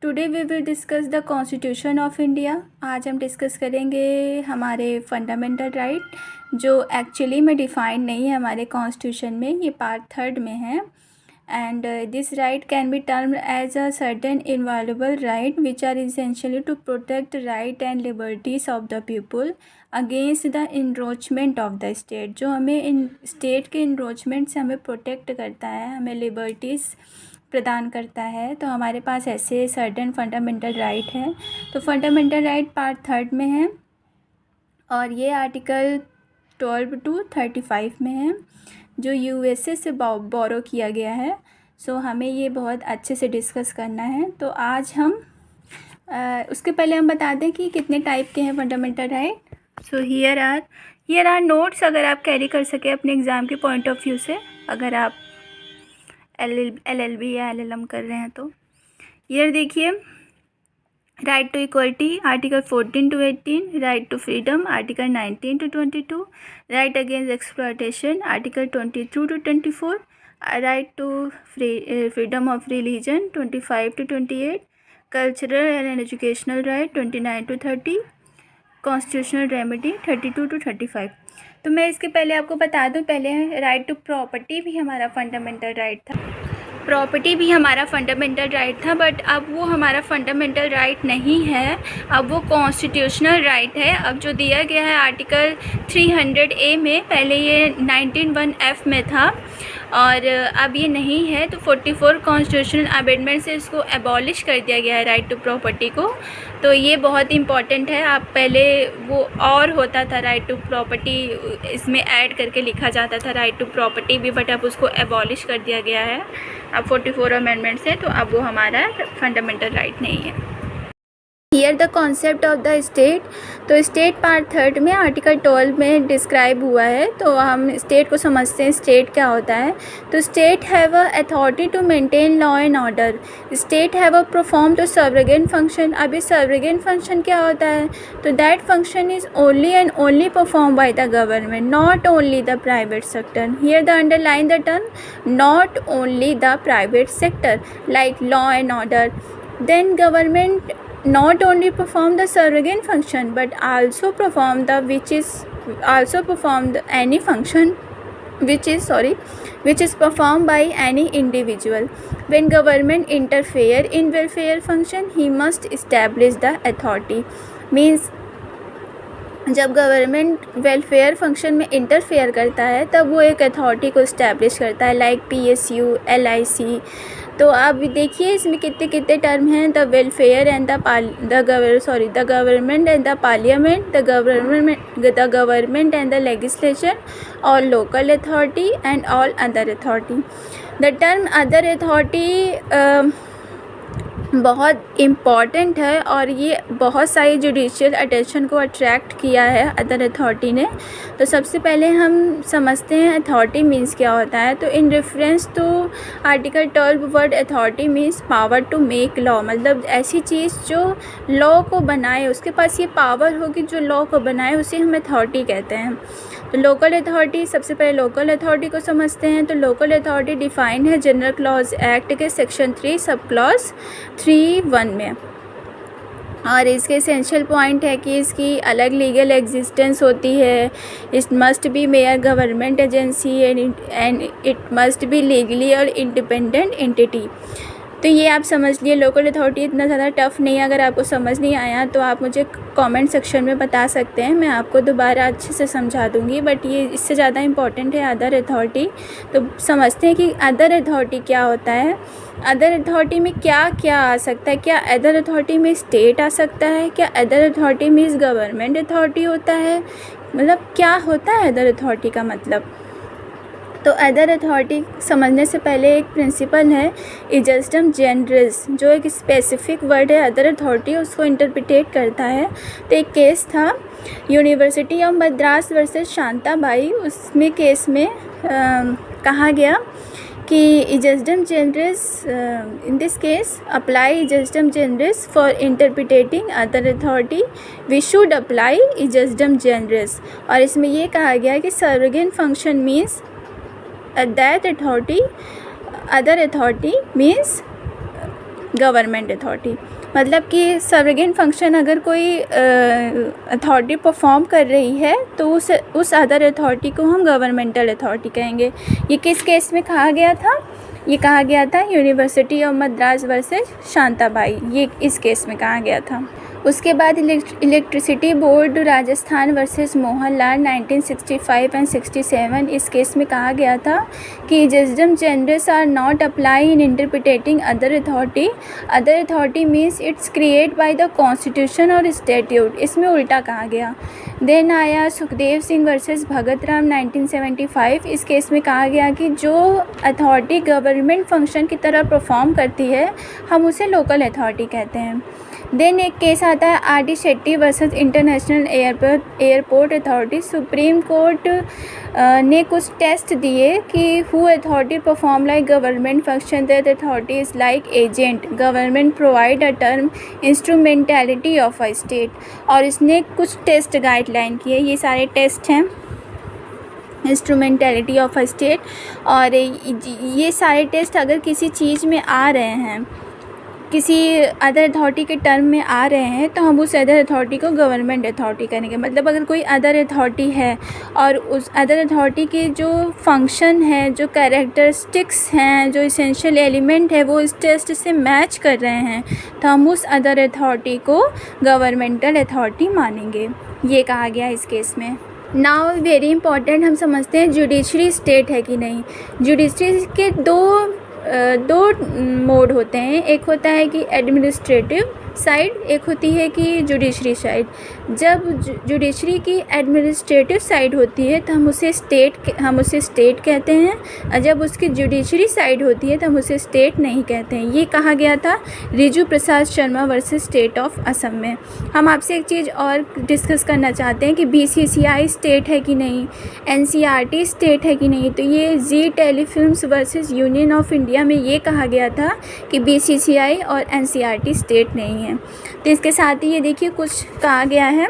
Today we will discuss the constitution of India. आज हम discuss करेंगे हमारे फंडामेंटल राइट जो एक्चुअली में डिफाइंड नहीं है हमारे कॉन्स्टिट्यूशन में, ये पार्ट 3 में है। And this right can be termed as a certain invaluable right which are essentially to protect right and liberties of the people against the encroachment of the state. जो हमें इन state के इनरोचमेंट से हमें protect करता है, हमें लिबर्टीज़ प्रदान करता है। तो हमारे पास ऐसे सर्टेन फंडामेंटल राइट है। तो फंडामेंटल राइट पार्ट 3 में है और ये आर्टिकल 12 to 35 में है जो यूएसए से बोरो किया गया है। सो हमें ये बहुत अच्छे से डिस्कस करना है। तो आज हम उसके पहले हम बता दें कि कितने टाइप के हैं fundamental right. So here are notes, अगर आप कैरी कर सके अपने एग्ज़ाम के पॉइंट ऑफ व्यू से, अगर आप LLB या LLM कर रहे हैं तो ये देखिए। Right to equality article 14 to 18, right to freedom article 19 to 22, right against exploitation article 22 to 24, right to freedom of religion 25 to 28, cultural and educational right 29 to 30, constitutional remedy 32 to 35। तो मैं इसके पहले आपको बता दूं, पहले राइट टू प्रॉपर्टी भी हमारा फंडामेंटल राइट था। प्रॉपर्टी भी हमारा फंडामेंटल राइट था, बट अब वो हमारा फंडामेंटल राइट नहीं है, अब वो कॉन्स्टिट्यूशनल राइट है। अब जो दिया गया है आर्टिकल 300A में, पहले ये 191F में था और अब ये नहीं है। तो 44 कॉन्स्टिट्यूशनल अमेंडमेंट से इसको एबॉलिश कर दिया गया है राइट टू प्रॉपर्टी को। तो ये बहुत इंपॉर्टेंट है। आप पहले वो और होता था राइट टू प्रॉपर्टी, इसमें ऐड करके लिखा जाता था राइट टू प्रॉपर्टी भी, बट अब उसको एबॉलिश कर दिया गया है अब 44 अमेंडमेंट से। तो अब वो हमारा फंडामेंटल राइट नहीं है। Here the concept of the state. तो स्टेट पार्ट 3 में आर्टिकल 12 में डिस्क्राइब हुआ है। तो हम स्टेट को समझते हैं, स्टेट क्या होता है। तो state have a authority to maintain law and order, state have a perform to sovereign function. अब ये सर्वेगेंट फंक्शन क्या होता है, तो that function is only and only perform by the government, not only the private sector. Here the underline the term not only the private sector like law and order. Then government not only perform the surrogate function but also perform any function which is performed by any individual. When government interfere in welfare function, he must establish the authority. Means जब government welfare function में interfere करता है तब वो एक authority को establish करता है, लाइक PSU, LIC। तो आप देखिए इसमें कितने कितने टर्म हैं, the welfare and the government and the parliament, the government and the legislature, और local authority and all other authority. The term other authority बहुत इम्पॉर्टेंट है और ये बहुत सारी जुडिशियल अटेंशन को अट्रैक्ट किया है अदर अथॉरिटी ने। तो सबसे पहले हम समझते हैं अथॉरिटी मीन्स क्या होता है। तो in reference to article 12 word authority means power to make law, मतलब ऐसी चीज़ जो लॉ को बनाए, उसके पास ये पावर होगी जो लॉ को बनाए, उसे हम अथॉरिटी कहते हैं। तो लोकल अथॉरिटी, सबसे पहले लोकल अथॉरिटी को समझते हैं। तो लोकल अथॉरिटी डिफाइन है जनरल क्लॉज एक्ट के सेक्शन 3 सब क्लॉज 3(1) में, और इसके एसेंशियल पॉइंट है कि इसकी अलग लीगल एग्जिस्टेंस होती है। It must be mayor government agency and it must be legally और इंडिपेंडेंट एंटिटी। तो ये आप समझ लिए। लोकल अथॉरिटी इतना ज़्यादा टफ़ नहीं है, अगर आपको समझ नहीं आया तो आप मुझे कमेंट सेक्शन में बता सकते हैं, मैं आपको दोबारा अच्छे से समझा दूँगी। बट ये इससे ज़्यादा इम्पॉर्टेंट है अदर अथॉरिटी। तो समझते हैं कि अदर अथॉरिटी क्या होता है। अदर अथॉरिटी में क्या क्या आ सकता है, क्या अदर अथॉरिटी में स्टेट आ सकता है, क्या other authority means government authority होता है, मतलब क्या होता है अदर अथॉरिटी का मतलब। तो अदर अथॉरिटी समझने से पहले एक प्रिंसिपल है इजस्टम जेनरस, जो एक स्पेसिफिक वर्ड है अदर अथॉरिटी, उसको इंटरप्रिटेट करता है। तो एक केस था university of Madras versus Shantabai, उसमें केस में कहा गया कि ejusdem generis in this case apply ejusdem generis for interpreting other authority, we should apply ejusdem generis. और इसमें ये कहा गया कि sovereign function means that authority, other authority means government authority. मतलब कि सरेगेंट फंक्शन अगर कोई अथॉरिटी परफॉर्म कर रही है तो उस अदर अथॉरिटी को हम गवर्नमेंटल अथॉरिटी कहेंगे। ये किस केस में कहा गया था? ये कहा गया था university of Madras versus Shantabai, ये इस केस में कहा गया था। उसके बाद electricity board Rajasthan versus Mohanlal 1965 and 67, इस केस में कहा गया था कि ejusdem generis are not apply in interpreting other authority means it's create by the constitution और स्टैट्यूट, इसमें उल्टा कहा गया। देन आया सुखदेव सिंह वर्सेस भगत राम 1975, इस केस में कहा गया कि जो अथॉरिटी गवर्नमेंट फंक्शन की तरह परफॉर्म करती है हम उसे लोकल अथॉरिटी कहते हैं। देन एक केस आता है RD. Shetty versus international airport authority. Supreme court ने कुछ टेस्ट दिए कि who authority perform like government function that authority is like agent, government provide a term instrumentality of a state, और इसने कुछ टेस्ट गाइडलाइन किए। ये सारे टेस्ट हैं इंस्ट्रूमेंटैलिटी ऑफ अ स्टेट, और ये सारे टेस्ट अगर किसी चीज़ में आ रहे हैं, किसी अदर अथॉरिटी के टर्म में आ रहे हैं, तो हम उस अदर अथॉरिटी को गवर्नमेंट अथॉरिटी करेंगे। मतलब अगर कोई अदर अथॉरिटी है और उस अदर अथॉरिटी के जो फंक्शन है, जो कैरेक्टरिस्टिक्स हैं, जो इसेंशियल एलिमेंट है, वो इस टेस्ट से मैच कर रहे हैं, तो हम उस अदर अथॉरिटी को गवर्नमेंटल अथॉरिटी मानेंगे। ये कहा गया इस केस में। नाउ वेरी इंपॉर्टेंट, हम समझते हैं जुडिशरी स्टेट है कि नहीं। जुडिशरी के दो मोड होते हैं, एक होता है कि एडमिनिस्ट्रेटिव साइड, एक होती है कि जुडिशरी साइड। जब जुडिशरी की एडमिनिस्ट्रेटिव साइड होती है तो हम उसे स्टेट कहते हैं, और जब उसकी जुडिशरी साइड होती है तो हम उसे स्टेट नहीं कहते हैं। ये कहा गया था Riju Prasad Sharma versus state of Assam में। हम आपसे एक चीज़ और डिस्कस करना चाहते हैं कि BCCI स्टेट है कि नहीं, NCERT स्टेट है कि नहीं। तो ये Zee telefilms versus union of India में ये कहा गया था कि BCCI और NCERT स्टेट नहीं है। तो इसके साथ ही ये देखिए कुछ कहा गया है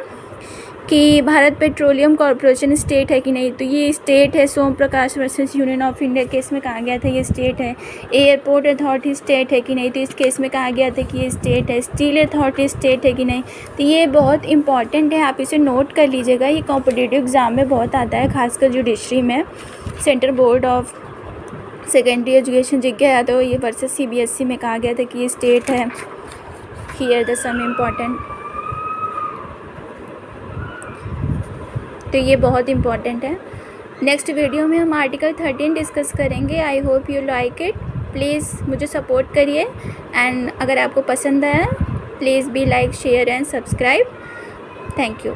कि भारत पेट्रोलियम कॉरपोरेशन स्टेट है कि नहीं। तो ये स्टेट है। Som Prakash versus union of India case में कहा गया था ये स्टेट है। एयरपोर्ट अथॉरिटी स्टेट है कि नहीं, तो इस केस में कहा गया था कि ये स्टेट है। स्टील अथॉरिटी स्टेट है कि नहीं, तो ये बहुत इंपॉर्टेंट है, आप इसे नोट कर लीजिएगा। ये कॉम्पिटिटिव एग्ज़ाम में बहुत आता है, खासकर जुडिशरी में। Central board of secondary education Jigya Yadav ये वर्सेस CBSE में कहा गया था कि ये स्टेट है। हियर द सम इम्पॉर्टेंट, तो ये बहुत इम्पॉर्टेंट है। नेक्स्ट वीडियो में हम आर्टिकल 13 डिस्कस करेंगे। I hope you like it. Please मुझे सपोर्ट करिए, एंड अगर आपको पसंद आया please be like, share and subscribe. Thank you.